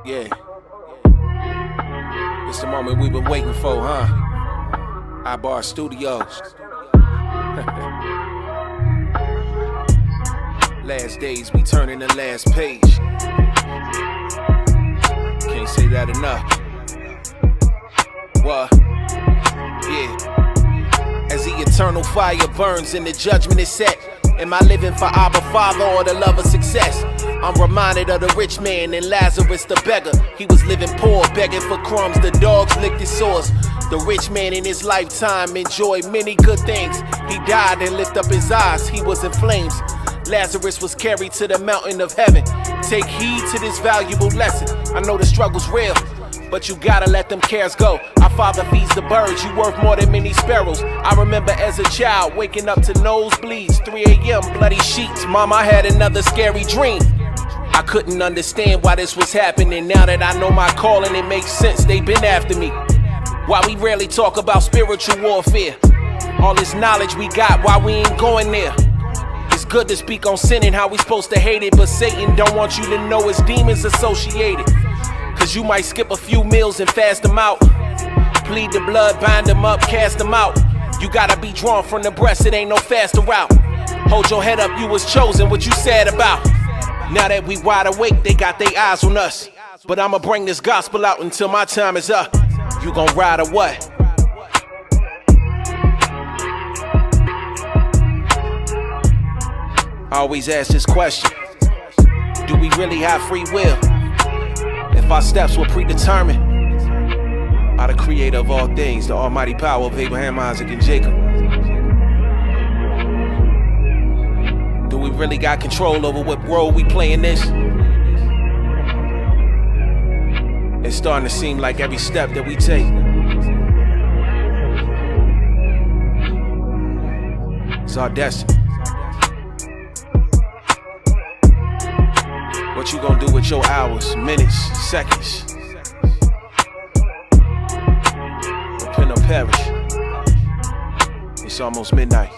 Yeah, it's the moment we've been waiting for, huh? iBar Studios. Last days, we turning the last page. Can't say that enough. What? Yeah. As the eternal fire burns and the judgment is set, am I living for Abba Father or the love of success? I'm reminded of the rich man and Lazarus the beggar. He was living poor, begging for crumbs. The dogs licked his sores. The rich man in his lifetime enjoyed many good things. He died and lifted up his eyes. He was in flames. Lazarus was carried to the mountain of heaven. Take heed to this valuable lesson. I know the struggle's real, but you gotta let them cares go. Our Father feeds the birds, you worth more than many sparrows. I remember as a child waking up to nosebleeds, 3 a.m. bloody sheets. Mom, I had another scary dream. I couldn't understand why this was happening. Now that I know my calling, it makes sense. They've been after me. Why we rarely talk about spiritual warfare? All this knowledge we got, why we ain't going there? It's good to speak on sin and how we supposed to hate it, but Satan don't want you to know it's demons associated. Cause you might skip a few meals and fast them out. Plead the blood, bind them up, cast them out. You gotta be drawn from the breast, it ain't no faster route. Hold your head up, you was chosen, what you sad about? Now that we wide awake, they got their eyes on us. But I'ma bring this gospel out until my time is up. You gon' ride or what? I always ask this question. Do we really have free will? If our steps were predetermined by the creator of all things, the almighty power of Abraham, Isaac, and Jacob. Do we really got control over what role we play in this? It's starting to seem like every step that we take, it's our destiny. What you gonna do with your hours, minutes, seconds? Repent or perish. It's almost midnight.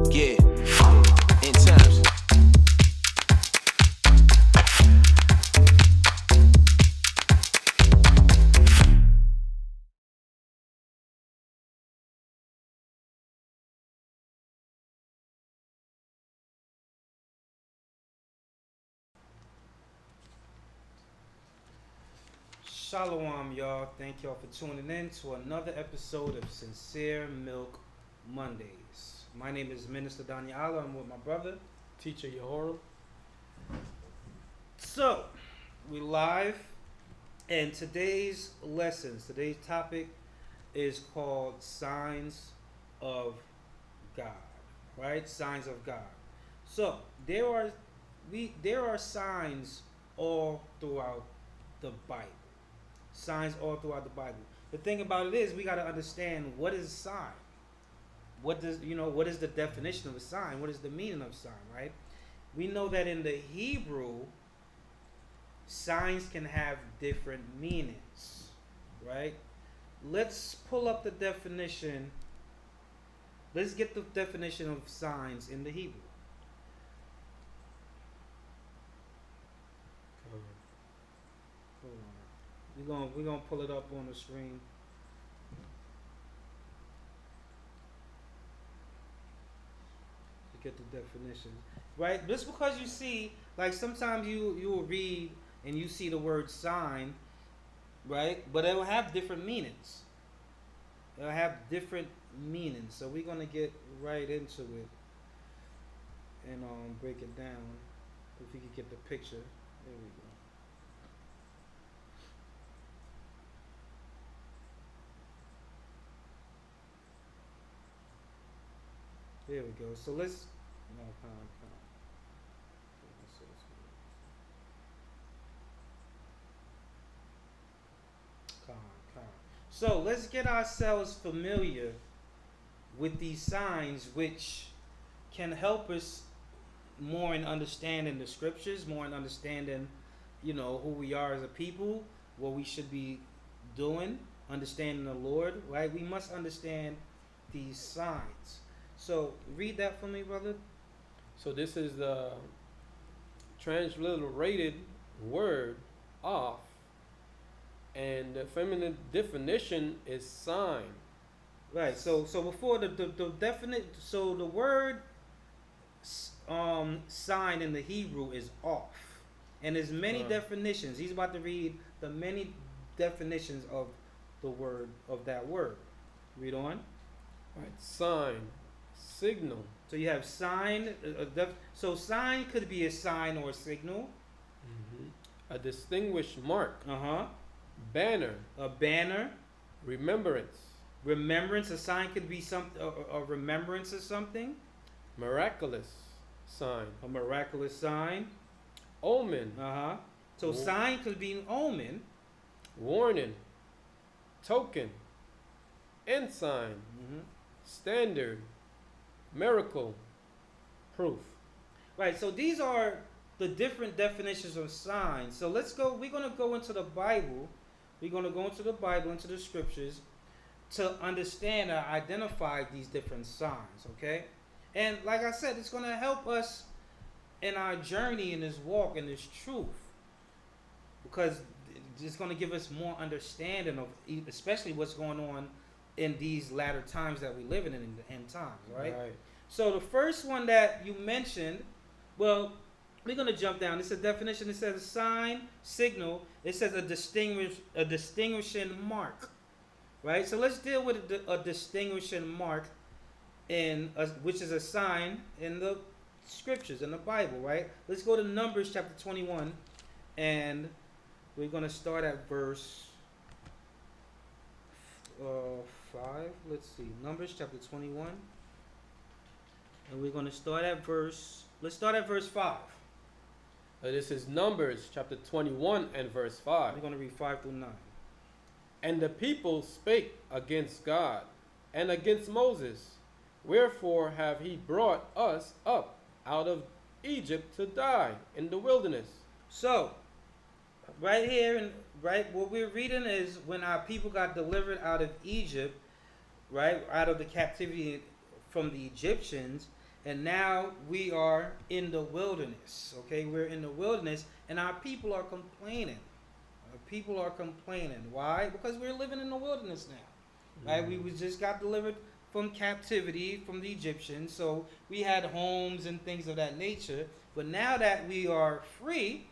Yeah, in times. Shalom, y'all. Thank y'all for tuning in to another episode of Sincere Milk Mondays. My name is Minister Danya'ahla. I'm with my brother, Teacher Yehoram. So, we live, and today's topic is called Signs of God, right? Signs of God. So, there are signs all throughout the Bible. Signs all throughout the Bible. The thing about it is we got to understand what is a sign. What is the definition of a sign? What is the meaning of a sign, right? We know that in the Hebrew, signs can have different meanings, right? Let's pull up the definition. Let's get the definition of signs in the Hebrew. Hold on. We're gonna pull it up on the screen. To get the definitions. Right? Just because you see, like sometimes you will read and you see the word sign, right? But it will have different meanings. It'll have different meanings. So we're gonna get right into it and break it down. If you could get the picture. There we go. There we go. So let's So let's get ourselves familiar with these signs which can help us more in understanding the scriptures, more in understanding, who we are as a people, what we should be doing, understanding the Lord, right? We must understand these signs. So read that for me, brother. So this is the transliterated word off, and the feminine definition is sign. Right. So before the definite, so the word sign in the Hebrew is off, and there's many definitions. He's about to read the many definitions of the word of that word. Read on. Right. Sign, signal. So you have sign. So sign could be a sign or a signal. A distinguished mark. Banner. A banner. Remembrance. Remembrance. A sign could be a remembrance of something. Miraculous sign. A miraculous sign. Omen. So sign could be an omen. Warning. Token. Ensign. Standard. Miracle. Proof. Right. So these are the different definitions of signs. So let's go. We're going to go into the Bible. We're going to go into the Bible, into the scriptures, to understand or identify these different signs. Okay. And like I said, it's going to help us in our journey in this walk, in this truth, because it's going to give us more understanding of especially what's going on in these latter times that we live in the end times, right? So the first one that you mentioned, well, we're going to jump down. It's a definition. It says a sign, signal. It says a distinguishing mark, right? So let's deal with a distinguishing mark, which is a sign in the scriptures, in the Bible, right? Let's go to Numbers chapter 21, and we're going to start at verse 5. Let's see. Numbers chapter 21. And we're going to start at let's start at verse 5. This is Numbers chapter 21 and verse 5. We're going to read 5 through 9. And the people spake against God and against Moses. Wherefore have he brought us up out of Egypt to die in the wilderness? So, right here, and right, what we're reading is when our people got delivered out of Egypt, right, out of the captivity from the Egyptians, and now we are in the wilderness. Okay, we're in the wilderness, and our people are complaining. Our people are complaining. Why? Because we're living in the wilderness now. Right? We just got delivered from captivity from the Egyptians, so we had homes and things of that nature. But now that we are free,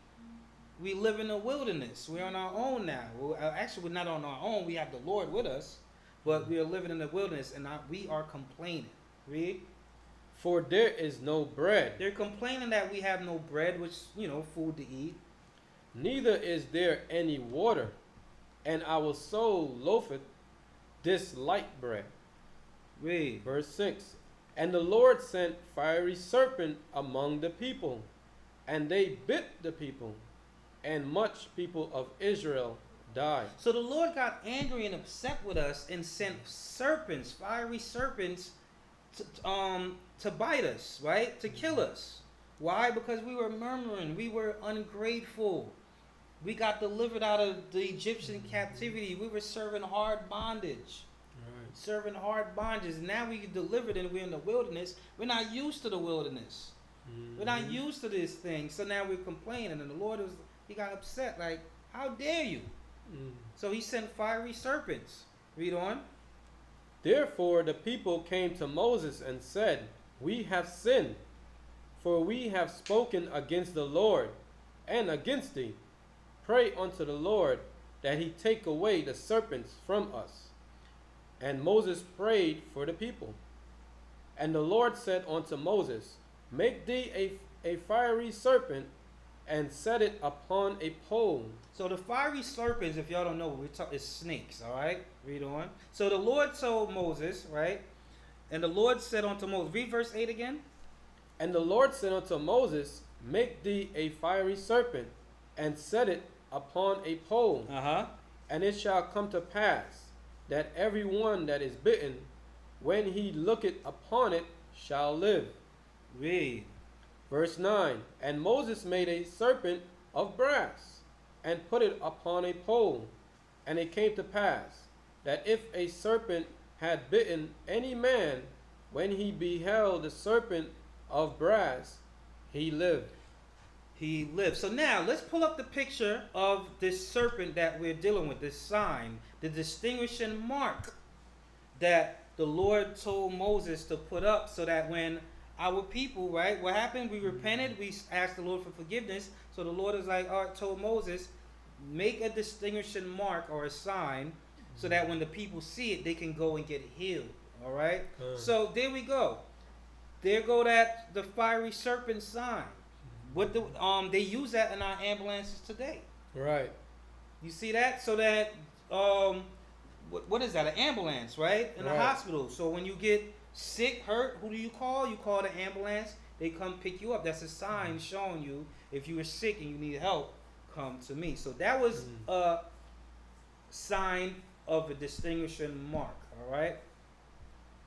we live in the wilderness. We're on our own now. Well, actually, we're not on our own. We have the Lord with us, but we are living in the wilderness, and we are complaining. Read. For there is no bread. They're complaining that we have no bread, which, food to eat. Neither is there any water, and our soul loafeth this light bread. Read. Verse 6. And the Lord sent fiery serpent among the people, and they bit the people, and much people of Israel died. So the Lord got angry and upset with us and sent serpents, fiery serpents, to bite us, right? To kill us. Why? Because we were murmuring. We were ungrateful. We got delivered out of the Egyptian captivity. We were serving hard bondage. Serving hard bondage. Now we get delivered and we're in the wilderness. We're not used to the wilderness. We're not used to this thing. So now we're complaining. And the Lord he got upset. Like, how dare you? So he sent fiery serpents. Read on. Therefore the people came to Moses and said, We have sinned, for we have spoken against the Lord and against thee. Pray unto the Lord that he take away the serpents from us. And Moses prayed for the people. And the Lord said unto Moses, Make thee a fiery serpent, and set it upon a pole. So the fiery serpents, if y'all don't know, is snakes, all right? Read on. So the Lord told Moses, right? And the Lord said unto Moses, read verse 8 again. And the Lord said unto Moses, Make thee a fiery serpent, and set it upon a pole. And it shall come to pass, that every one that is bitten, when he looketh upon it, shall live. Read. Verse 9, and Moses made a serpent of brass, and put it upon a pole. And it came to pass, that if a serpent had bitten any man, when he beheld the serpent of brass, he lived. He lived. So now let's pull up the picture of this serpent that we're dealing with, this sign, the distinguishing mark that the Lord told Moses to put up, so that when our people, right, what happened? We repented, we asked the Lord for forgiveness. So the Lord is like, all right, told Moses, make a distinguishing mark or a sign, so that when the people see it, they can go and get healed. All right. So there we go. There go the fiery serpent sign. What they use that in our ambulances today. Right. You see that? So that what is that? An ambulance, right? In a hospital. So when you get sick, hurt, who do you call? You call the ambulance. They come pick you up. That's a sign showing you if you are sick and you need help, come to me. So that was a sign of a distinguishing mark. All right.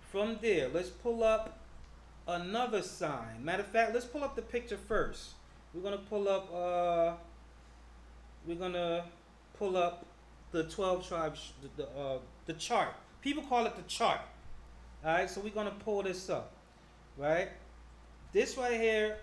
From there, let's pull up another sign. Matter of fact, let's pull up the picture first. We're gonna pull up. The 12 tribes. The chart. People call it the chart. All right. So we're gonna pull this up. Right. This right here.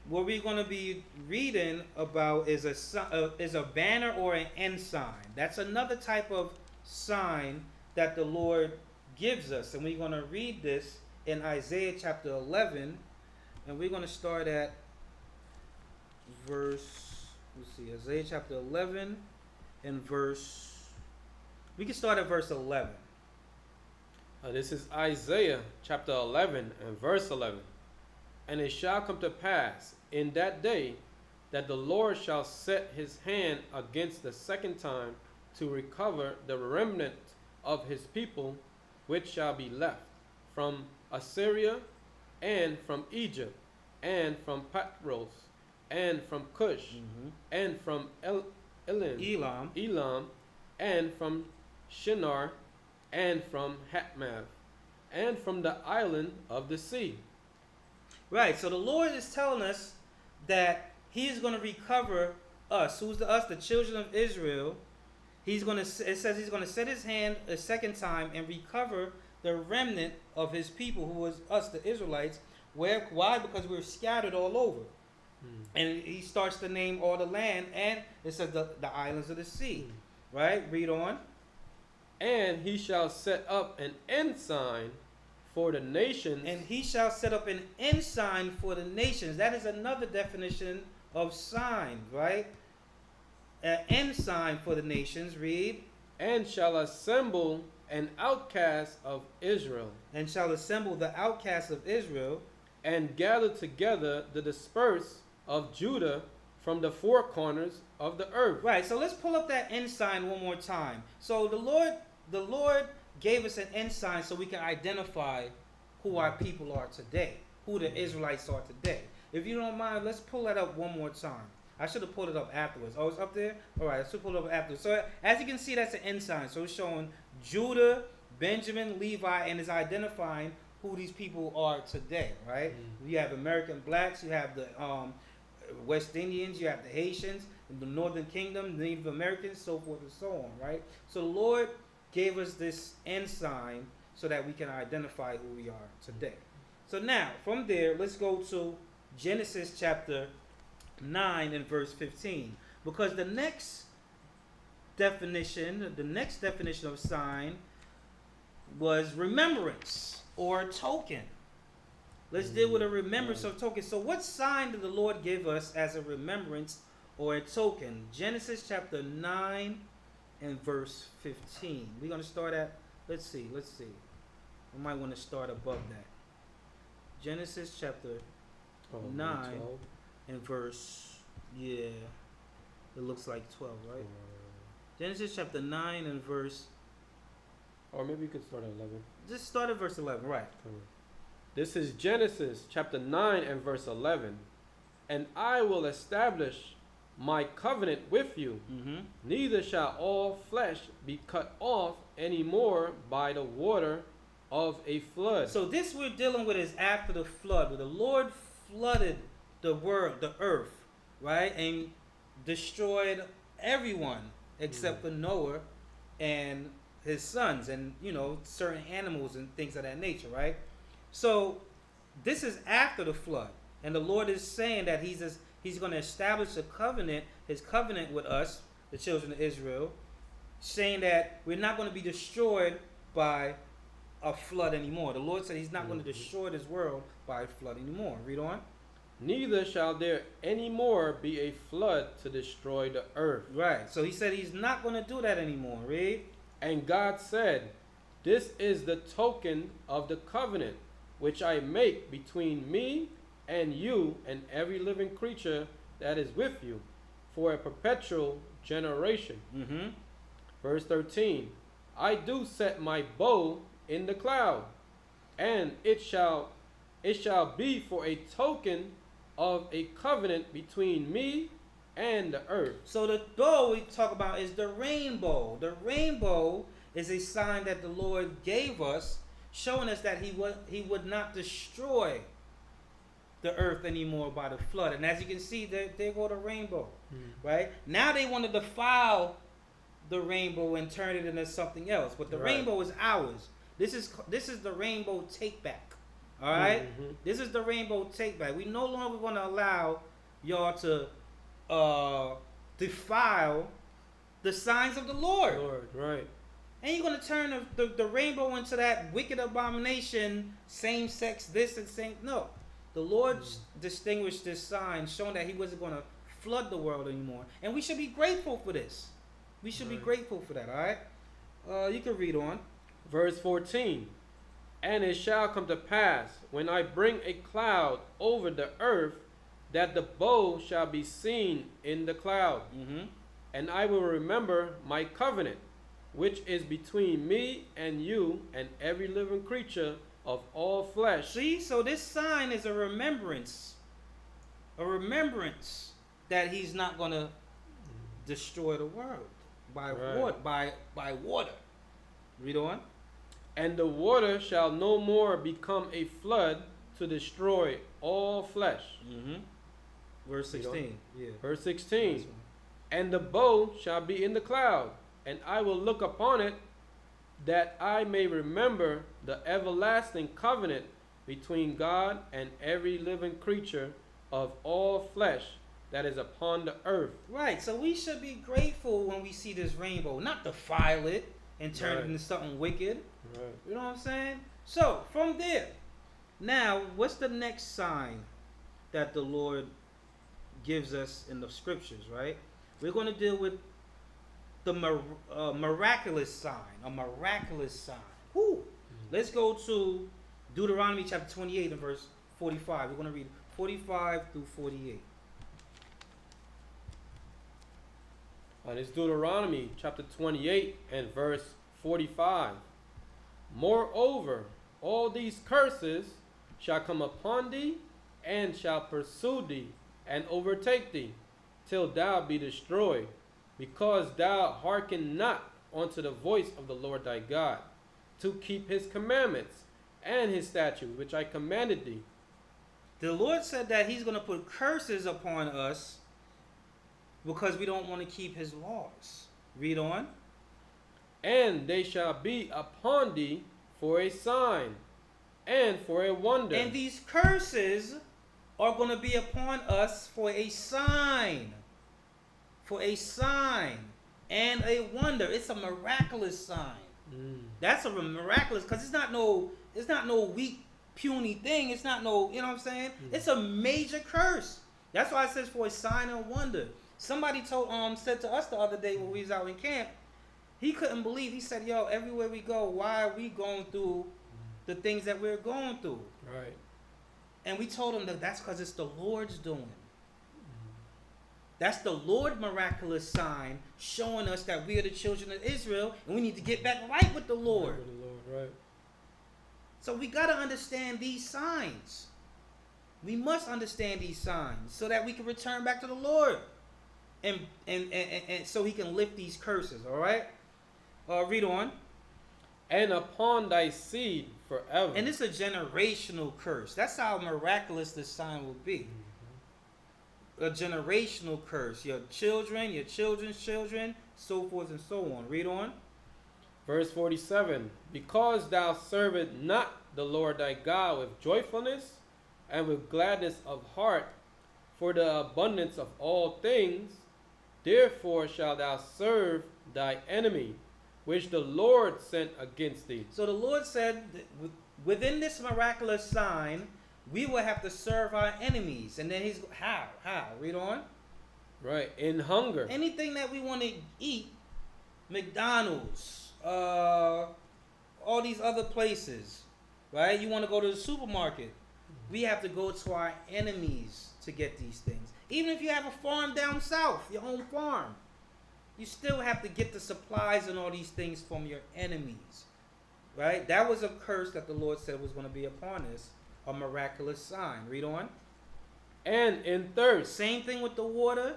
What we're gonna be reading about is a banner or an ensign. That's another type of sign that the Lord gives us, and we're going to read this in Isaiah chapter 11, and we're going to start at Isaiah chapter 11 and we can start at verse 11. This is Isaiah chapter 11 and verse 11. And it shall come to pass in that day that the Lord shall set his hand against the second time to recover the remnant of his people, which shall be left from Assyria, and from Egypt, and from Patros, and from Cush, and from Elam, and from Shinar, and from Hatmath, and from the island of the sea. Right, so the Lord is telling us that he is going to recover us. Who's the us? The children of Israel. It says he's going to set his hand a second time and recover the remnant of his people, who was us, the Israelites. Why? Because we were scattered all over. And he starts to name all the land, and it says the islands of the sea. Right? Read on. And he shall set up an ensign for the nations. And he shall set up an ensign for the nations. That is another definition of sign, right? An ensign for the nations. Read. And shall assemble an outcast of Israel. And shall assemble the outcasts of Israel. And gather together the dispersed of Judah from the four corners of the earth. Right, so let's pull up that ensign one more time. So the Lord gave us an ensign so we can identify who our people are today, who the Israelites are today. If you don't mind, let's pull that up one more time. I should have pulled it up afterwards. Oh, it's up there? All right, let's pull it up afterwards. So as you can see, that's an ensign. So it's showing Judah, Benjamin, Levi, and is identifying who these people are today, right? You have American blacks, you have the West Indians, you have the Haitians, the Northern Kingdom, Native Americans, so forth and so on, right? So the Lord gave us this ensign so that we can identify who we are today. So now, from there, let's go to Genesis chapter 9 and verse 15. Because the next definition of sign was remembrance or token. Let's deal with a remembrance of token. So what sign did the Lord give us as a remembrance or a token? Genesis chapter 9 and verse 15. We're going to start at, let's see. We might want to start above that. Genesis chapter 9 and verse, it looks like 12, right? Genesis chapter 9 and verse, or maybe you could start at 11. Just start at verse 11, right? This is Genesis chapter 9 and verse 11. And I will establish my covenant with you. Neither shall all flesh be cut off any more by the water of a flood. So this we're dealing with is after the flood, where the Lord flooded the world, the earth, right, and destroyed everyone except for Noah and his sons, and certain animals and things of that nature, right? So this is after the flood, and the Lord is saying that He's going to establish a covenant, His covenant with us, the children of Israel, saying that we're not going to be destroyed by a flood anymore. The Lord said He's not going to destroy this world by a flood anymore. Read on. Neither shall there any more be a flood to destroy the earth. Right. So He said He's not going to do that anymore. Read. And God said, this is the token of the covenant which I make between me and you and every living creature that is with you for a perpetual generation. Verse 13, I do set my bow in the cloud, and it shall be for a token of a covenant between me and the earth. So the bow we talk about is the rainbow. The rainbow is a sign that the Lord gave us, showing us that He would not destroy the earth anymore by the flood. And as you can see, there go the rainbow, right? Now they want to defile the rainbow and turn it into something else, but the rainbow is ours. This is the rainbow take back. All right, this is the rainbow take back. We no longer going to allow y'all to defile the signs of the Lord. Right. And you're going to turn the rainbow into that wicked abomination, same sex, this and same. No. The Lord distinguished this sign, showing that He wasn't going to flood the world anymore. And we should be grateful for this. We should be grateful for that, all right? You can read on. Verse 14, and it shall come to pass, when I bring a cloud over the earth, that the bow shall be seen in the cloud. And I will remember my covenant, which is between me and you and every living creature of all flesh. See, so this sign is a remembrance that He's not going to destroy the world by water. Read on. And the water shall no more become a flood to destroy all flesh. Verse 16. Yeah. Verse 16. And the bow shall be in the cloud, and I will look upon it, that I may remember the everlasting covenant between God and every living creature of all flesh that is upon the earth. Right, so we should be grateful when we see this rainbow, not defile it and turn it into something wicked. Right. You know what I'm saying? So, from there, now, what's the next sign that the Lord gives us in the scriptures, right? We're going to deal with the miraculous sign, a miraculous sign. Let's go to Deuteronomy chapter 28 and verse 45. We're going to read 45 through 48. And it's Deuteronomy chapter 28 and verse 45. Moreover, all these curses shall come upon thee, and shall pursue thee, and overtake thee, till thou be destroyed, because thou hearken not unto the voice of the Lord thy God, to keep His commandments and His statutes, which I commanded thee. The Lord said that He's going to put curses upon us because we don't want to keep His laws. Read on. And they shall be upon thee for a sign and for a wonder. And these curses are going to be upon us for a sign. For a sign and a wonder. It's a miraculous sign. That's a miraculous, because it's not no weak, puny thing. It's not no, you know what I'm saying? It's a major curse. That's why it says for a sign and wonder. Somebody said to us the other day when we was out in camp, he couldn't believe. He said, yo, everywhere we go, why are we going through the things that we're going through? Right. And we told him that that's because it's the Lord's doing. That's the Lord miraculous sign showing us that we are the children of Israel and we need to get back right with the Lord. Right with the Lord, right. So we got to understand these signs. We must understand these signs so that we can return back to the Lord. And so He can lift these curses, all right? Read on. And upon thy seed forever. And it's a generational curse. That's how miraculous this sign will be. A generational curse. Your children, your children's children, so forth and so on. Read on. Verse 47, because thou servest not the Lord thy God with joyfulness and with gladness of heart for the abundance of all things, therefore shalt thou serve thy enemy, which the Lord sent against thee. So the Lord said, within this miraculous sign, we will have to serve our enemies. And then he's, how? Read on. Right, in hunger. Anything that we want to eat, McDonald's, all these other places, right? You want to go to the supermarket. We have to go to our enemies to get these things. Even if you have a farm down south, your own farm, you still have to get the supplies and all these things from your enemies, right? That was a curse that the Lord said was going to be upon us, a miraculous sign. Read on. And in thirst. Same thing with the water.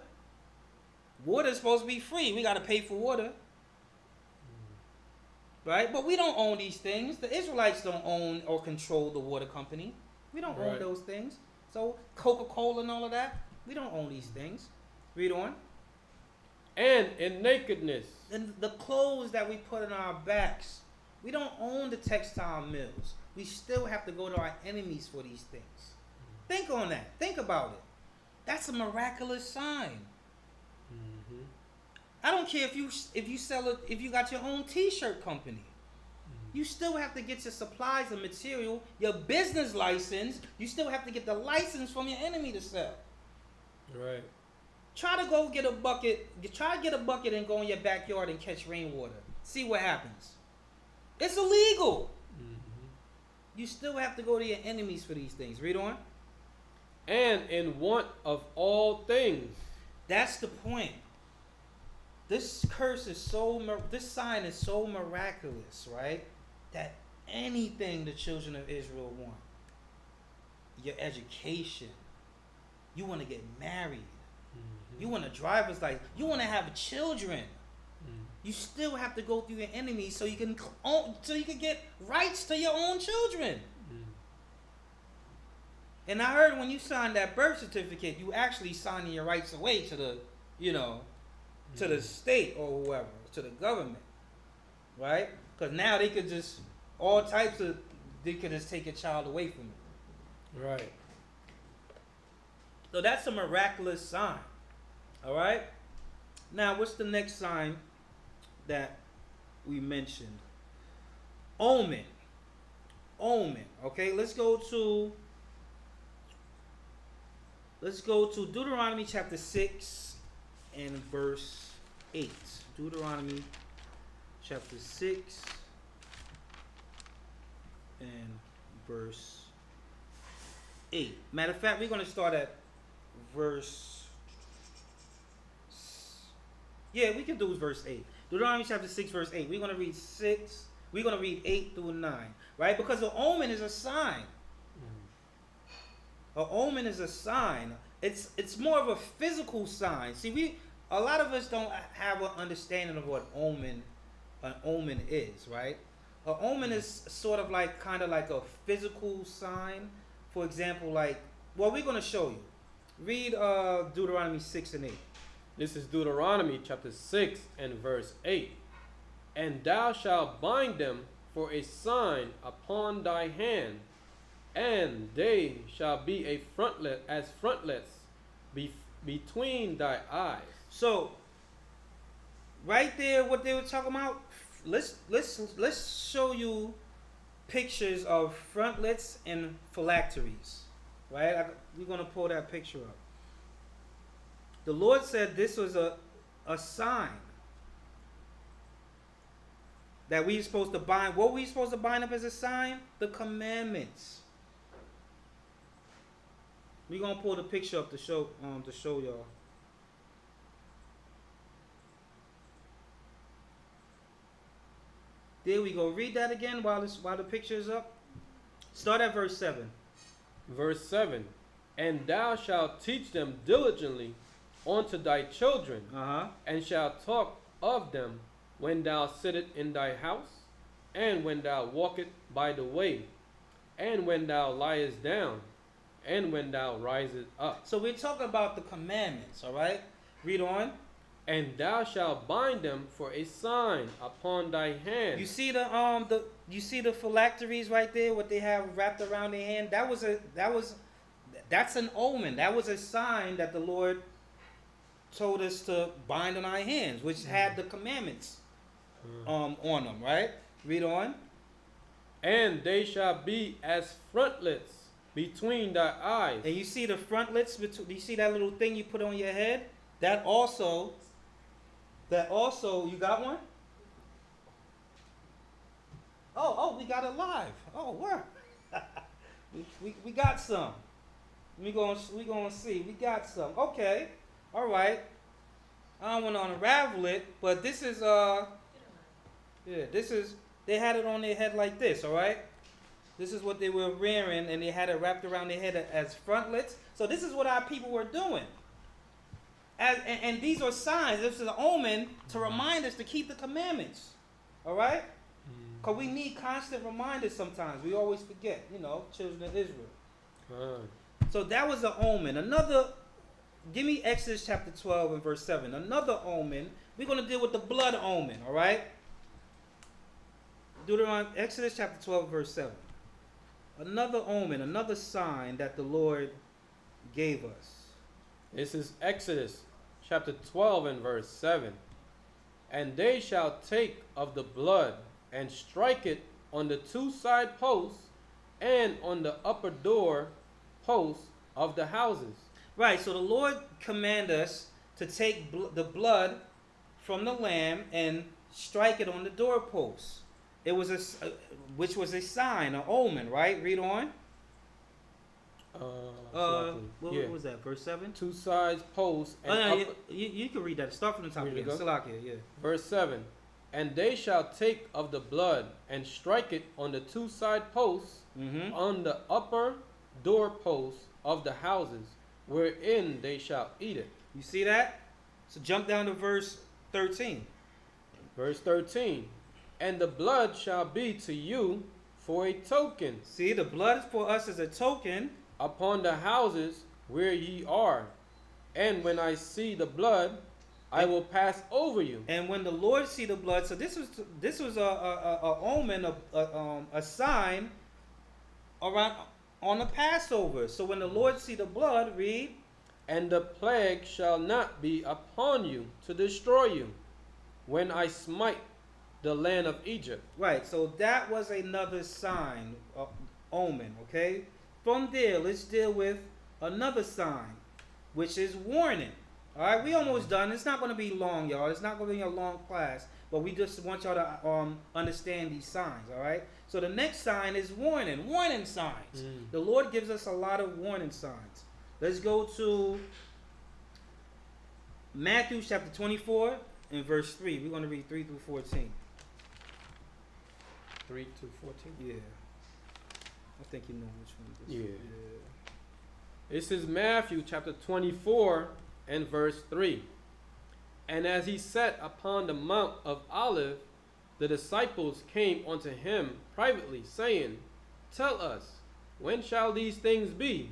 Water is supposed to be free. We got to pay for water. Right? But we don't own these things. The Israelites don't own or control the water company. We don't own those things. So Coca-Cola and all of that, we don't own these things. Read on. And in nakedness. And the clothes that we put on our backs, we don't own the textile mills. We still have to go to our enemies for these things. Think on that. Think about it. That's a miraculous sign. I don't care if you sell it, if you got your own T-shirt company. You still have to get your supplies and material, your business license. You still have to get the license from your enemy to sell. Right. Try to go get a bucket. Try to get a bucket and go in your backyard and catch rainwater. See what happens. It's illegal. You still have to go to your enemies for these things. Read on. And in want of all things. That's the point. This curse is this sign is so miraculous, right? That anything the children of Israel want, your education, you want to get married, you want a driver's license, you want to have children, you still have to go through your enemies so you can get rights to your own children. And I heard when you signed that birth certificate, you actually signing your rights away to the, to the state or whoever, to the government, right? Because now they could just, they could just take a child away from you. Right. So that's a miraculous sign, all right? Now, what's the next sign that we mentioned? Omen. Okay, let's go to Deuteronomy chapter 6 and verse 8. Deuteronomy chapter 6 and verse 8. Matter of fact, we're going to start at verse... Yeah, we can do verse 8. Deuteronomy chapter 6, verse 8. We're going to read 6. We're going to read 8 through 9. Right? Because the omen is a sign. An omen is a sign. It's more of a physical sign. See, a lot of us don't have an understanding of what an omen is, right? An omen is sort of like, kind of like a physical sign. For example, we're going to show you. Read Deuteronomy 6 and 8. This is Deuteronomy chapter 6 and verse 8. And thou shalt bind them for a sign upon thy hand, and they shall be a frontlets between thy eyes. So, right there, what they were talking about. Let's show you pictures of frontlets and phylacteries. Right, we're gonna pull that picture up. The Lord said this was a sign that we're supposed to bind. What were we supposed to bind up as a sign? The commandments. We're gonna pull the picture up to show y'all. There we go. Read that again while the picture is up. Start at verse 7. Verse 7. And thou shalt teach them diligently unto thy children, and shalt talk of them when thou sittest in thy house, and when thou walkest by the way, and when thou liest down, and when thou risest up. So we're talking about the commandments, all right? Read on. And thou shalt bind them for a sign upon thy hand. You see the phylacteries right there, what they have wrapped around their hand? That's an omen. That was a sign that the Lord told us to bind on our hands, which had the commandments on them, right? Read on. And they shall be as frontlets between thy eyes. And you see the frontlets, you see that little thing you put on your head? That also, you got one? Oh, we got it live. Oh, where? we got some. We gonna see. We got some. Okay. All right. I don't want to unravel it, but this is they had it on their head like this, all right? This is what they were wearing, and they had it wrapped around their head as frontlets. So this is what our people were doing. And these are signs. This is an omen to remind us to keep the commandments, all right? Because we need constant reminders sometimes. We always forget, children of Israel. So that was an omen. Give me Exodus chapter 12 and verse 7. Another omen. We're going to deal with the blood omen, all right? Exodus chapter 12 verse 7. Another omen, another sign that the Lord gave us. This is Exodus chapter 12 and verse 7. And they shall take of the blood and strike it on the two side posts and on the upper door posts of the houses. Right, so the Lord commanded us to take the blood from the lamb and strike it on the doorposts. It was which was a sign, an omen, right? Read on. What was that? Verse 7? Two sides posts. And you can read that. Start from the top again. Yeah. Verse 7. And they shall take of the blood and strike it on the two side posts on the upper doorposts of the houses, wherein they shall eat it. You see that? So jump down to verse 13. Verse 13. And the blood shall be to you for a token. See, the blood is for us as a token upon the houses where ye are. And when I see the blood, I will pass over you. And when the Lord see the blood, so this was a omen, a sign around on the Passover. So when the Lord see the blood, read. And the plague shall not be upon you to destroy you, when I smite the land of Egypt. Right, so that was another sign, omen, okay? From there, let's deal with another sign, which is warning. All right, we almost done. It's not going to be long, y'all. It's not going to be a long class, but we just want y'all to understand these signs, all right? So the next sign is warning signs. The Lord gives us a lot of warning signs. Let's go to Matthew chapter 24 and verse 3. We're going to read 3 through 14. 3 to 14? Yeah. I think you know which one this is. Yeah. This is Matthew chapter 24 and verse 3. And as he sat upon the Mount of Olives, the disciples came unto him privately, saying, Tell us, when shall these things be?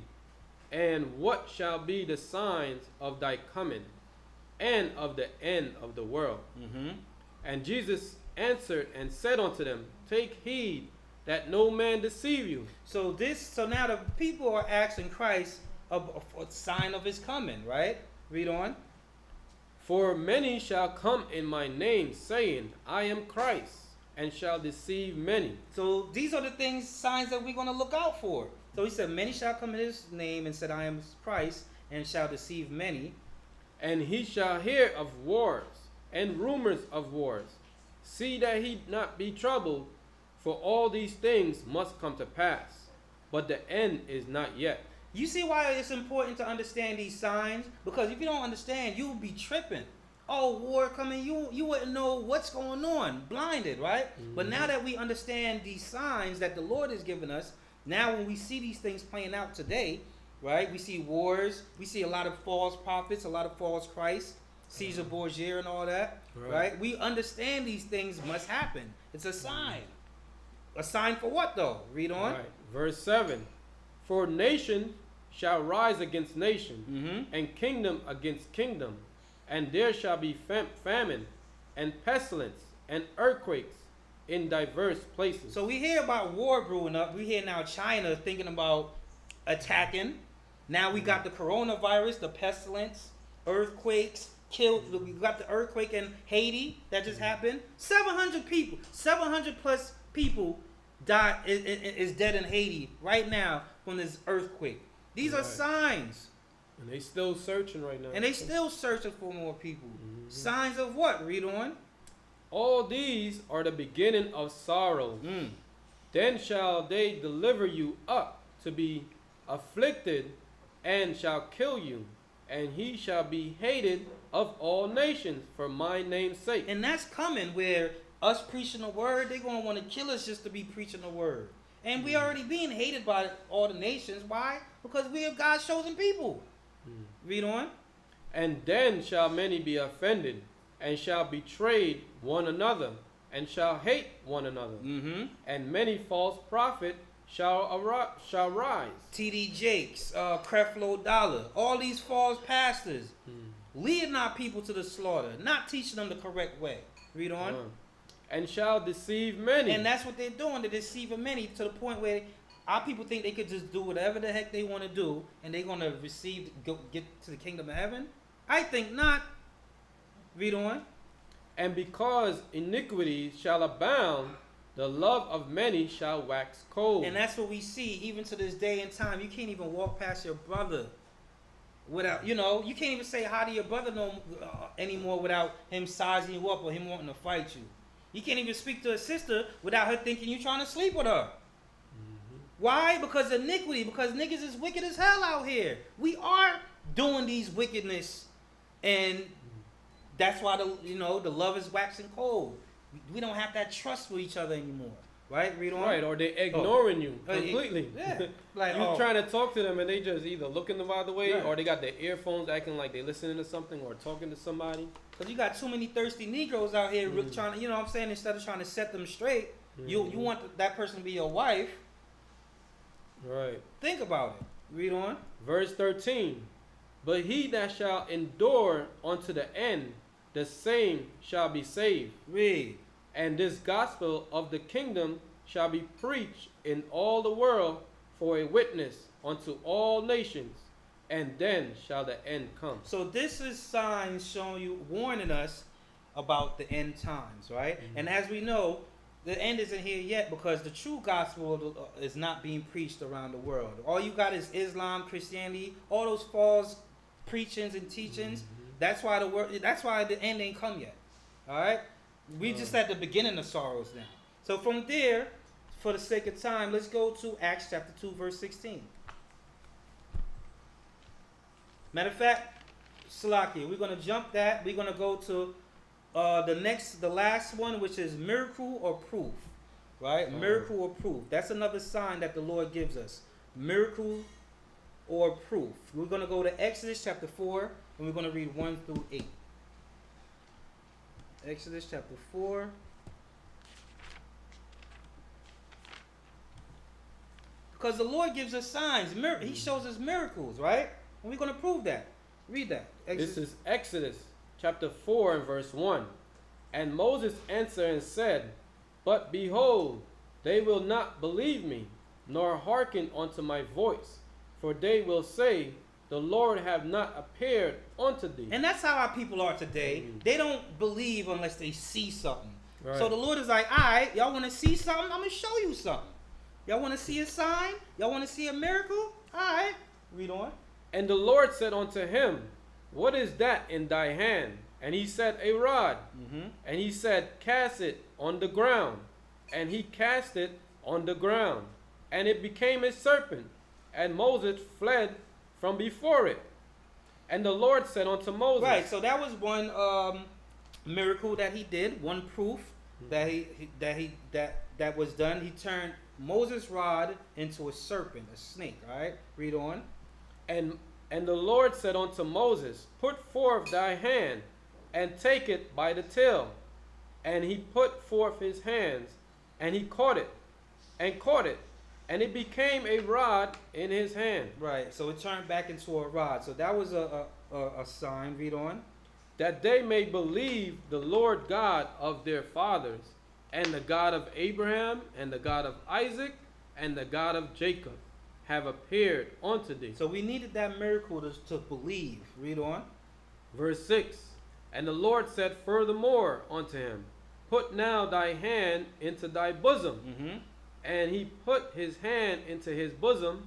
And what shall be the signs of thy coming, and of the end of the world? And Jesus answered and said unto them, Take heed that no man deceive you. So now the people are asking Christ a sign of his coming, right? Read on. For many shall come in my name, saying, I am Christ, and shall deceive many. So these are the signs that we're going to look out for. So he said, many shall come in his name and said, I am Christ, and shall deceive many. And he shall hear of wars, and rumors of wars. See that he not be troubled, for all these things must come to pass, but the end is not yet. You see why it's important to understand these signs? Because if you don't understand, you'll be tripping. Oh, war coming, you wouldn't know what's going on, blinded, right? But now that we understand these signs that the Lord has given us, now when we see these things playing out today, right? We see wars, we see a lot of false prophets, a lot of false Christ, Caesar Borgia and all that, right? We understand these things must happen. It's a sign. A sign for what though? Read on. Right. Verse 7. For nation shall rise against nation, Mm-hmm. and kingdom against kingdom, and there shall be famine, and pestilence, and earthquakes in diverse places. So we hear about war brewing up. We hear now China thinking about attacking. Now we got the coronavirus, the pestilence, earthquakes, we got the earthquake in Haiti that just happened. 700 people, 700 plus people died, is dead in Haiti right now from this earthquake. These are Right. signs. And they still searching right now. And they still searching for more people. Signs of what? Read on. All these are the beginning of sorrows. Mm. Then shall they deliver you up to be afflicted, and shall kill you, and he shall be hated of all nations for my name's sake. And that's coming where us preaching the word, they're going to want to kill us just to be preaching the word. And we already being hated by all the nations. Why? Because we are God's chosen people. Read on. And then shall many be offended, and shall betray one another, and shall hate one another. Mm-hmm. And many false prophets shall rise. T.D. Jakes, Creflo Dollar, all these false pastors, leading our people to the slaughter, not teaching them the correct way. Read on. And shall deceive many. And that's what they're doing. They're deceiving many to the point where our people think they could just do whatever the heck they want to do, and they're going to get to the kingdom of heaven. I think not. Read on. And because iniquity shall abound, the love of many shall wax cold. And that's what we see even to this day and time. You can't even walk past your brother without, you can't even say hi to your brother anymore without him sizing you up or him wanting to fight you. You can't even speak to a sister without her thinking you're trying to sleep with her. Why? Because of iniquity. Because niggas is wicked as hell out here. We are doing these wickedness, and that's why the love is waxing cold. We don't have that trust for each other anymore. Right? Read on. Right, or they ignoring you completely. Yeah. Like you trying to talk to them and they just either looking the other way, Right. or they got their earphones acting like they listening to something or talking to somebody. Because you got too many thirsty Negroes out here trying to, what I'm saying, instead of trying to set them straight, you want that person to be your wife. Right. Think about it. Read on. Verse 13. But he that shall endure unto the end, the same shall be saved. Read. And this gospel of the kingdom shall be preached in all the world for a witness unto all nations, and then shall the end come. So this is signs showing you, warning us about the end times, right? And as we know, the end isn't here yet because the true gospel is not being preached around the world. All you got is Islam, Christianity, all those false preachings and teachings. That's why the end ain't come yet. All right? We just at the beginning of sorrows now. So from there, for the sake of time, let's go to Acts chapter 2, verse 16. Matter of fact, Salakia, we're going to jump that. We're going to go to the last one, which is miracle or proof. Right? Miracle or proof. That's another sign that the Lord gives us. Miracle or proof. We're going to go to Exodus chapter 4, and we're going to read 1 through 8. Exodus chapter 4. Because the Lord gives us signs. He shows us miracles, right? And we're going to prove that. Read that. Exodus. This is Exodus chapter 4 and verse 1. And Moses answered and said, But behold, they will not believe me, nor hearken unto my voice. For they will say, The Lord have not appeared unto thee. And that's how our people are today. They don't believe unless they see something. Right. So the Lord is like, all right, y'all want to see something? I'm going to show you something. Y'all want to see a sign? Y'all want to see a miracle? All right. Read on. And the Lord said unto him, What is that in thy hand? And he said, A rod. And he said, Cast it on the ground. And he cast it on the ground. And it became a serpent. And Moses fled from before it. And the Lord said unto Moses. Right, so that was one miracle that he did, one proof that was done. He turned Moses' rod into a serpent, a snake. All right, read on. And the Lord said unto Moses, Put forth thy hand, and take it by the tail. And he put forth his hands, and he caught it, and caught it, and it became a rod in his hand. Right. So it turned back into a rod. So that was a sign. Read on. That they may believe the Lord God of their fathers, and the God of Abraham, and the God of Isaac, and the God of Jacob have appeared unto thee. So we needed that miracle to believe. Read on. Verse 6. And the Lord said furthermore unto him, Put now thy hand into thy bosom. Mm-hmm. And he put his hand into his bosom,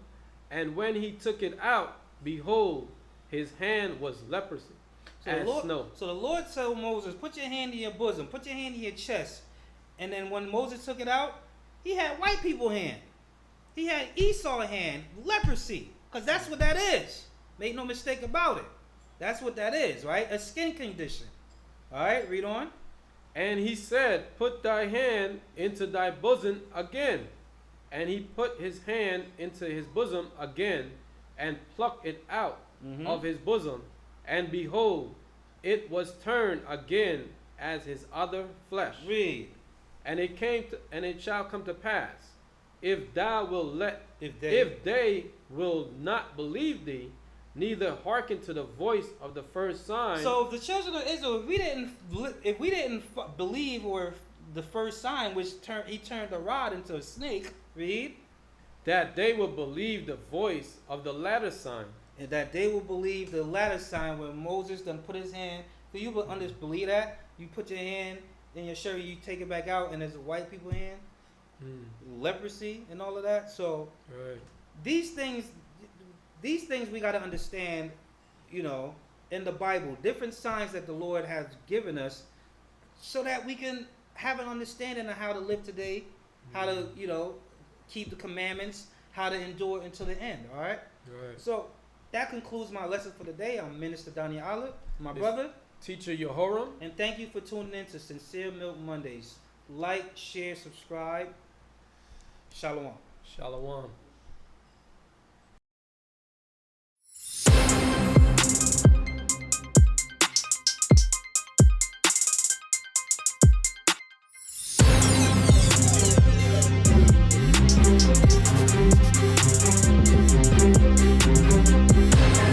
and when he took it out, behold, his hand was leprosy, as snow. So the Lord told Moses, put your hand in your bosom, put your hand in your chest. And then when Moses took it out, he had white people hand. He had Esau hand, leprosy. Because that's what that is. Make no mistake about it. That's what that is, right? A skin condition. All right, read on. And he said, Put thy hand into thy bosom again. And he put his hand into his bosom again, and plucked it out of his bosom. And behold, it was turned again as his other flesh. Read. And it shall come to pass, if thou wilt If they will not believe thee, neither hearken to the voice of the first sign. So if the children of Israel, if we didn't believe or the first sign, which he turned a rod into a snake, read. That they will believe the voice of the latter sign. And that they will believe the latter sign when Moses done put his hand. Do you believe that? You put your hand in your shirt, you take it back out, and there's a white people hand, leprosy, and all of that. So Right. these things we got to understand, in the Bible, different signs that the Lord has given us, so that we can have an understanding of how to live today, how to keep the commandments, how to endure until the end. All right. Right. So that concludes my lesson for the day. I'm Minister Danya'ahla, my brother. Teacher Yehoram. And thank you for tuning in to Sincere Milk Mondays. Like, share, subscribe. Shalom. Shalom.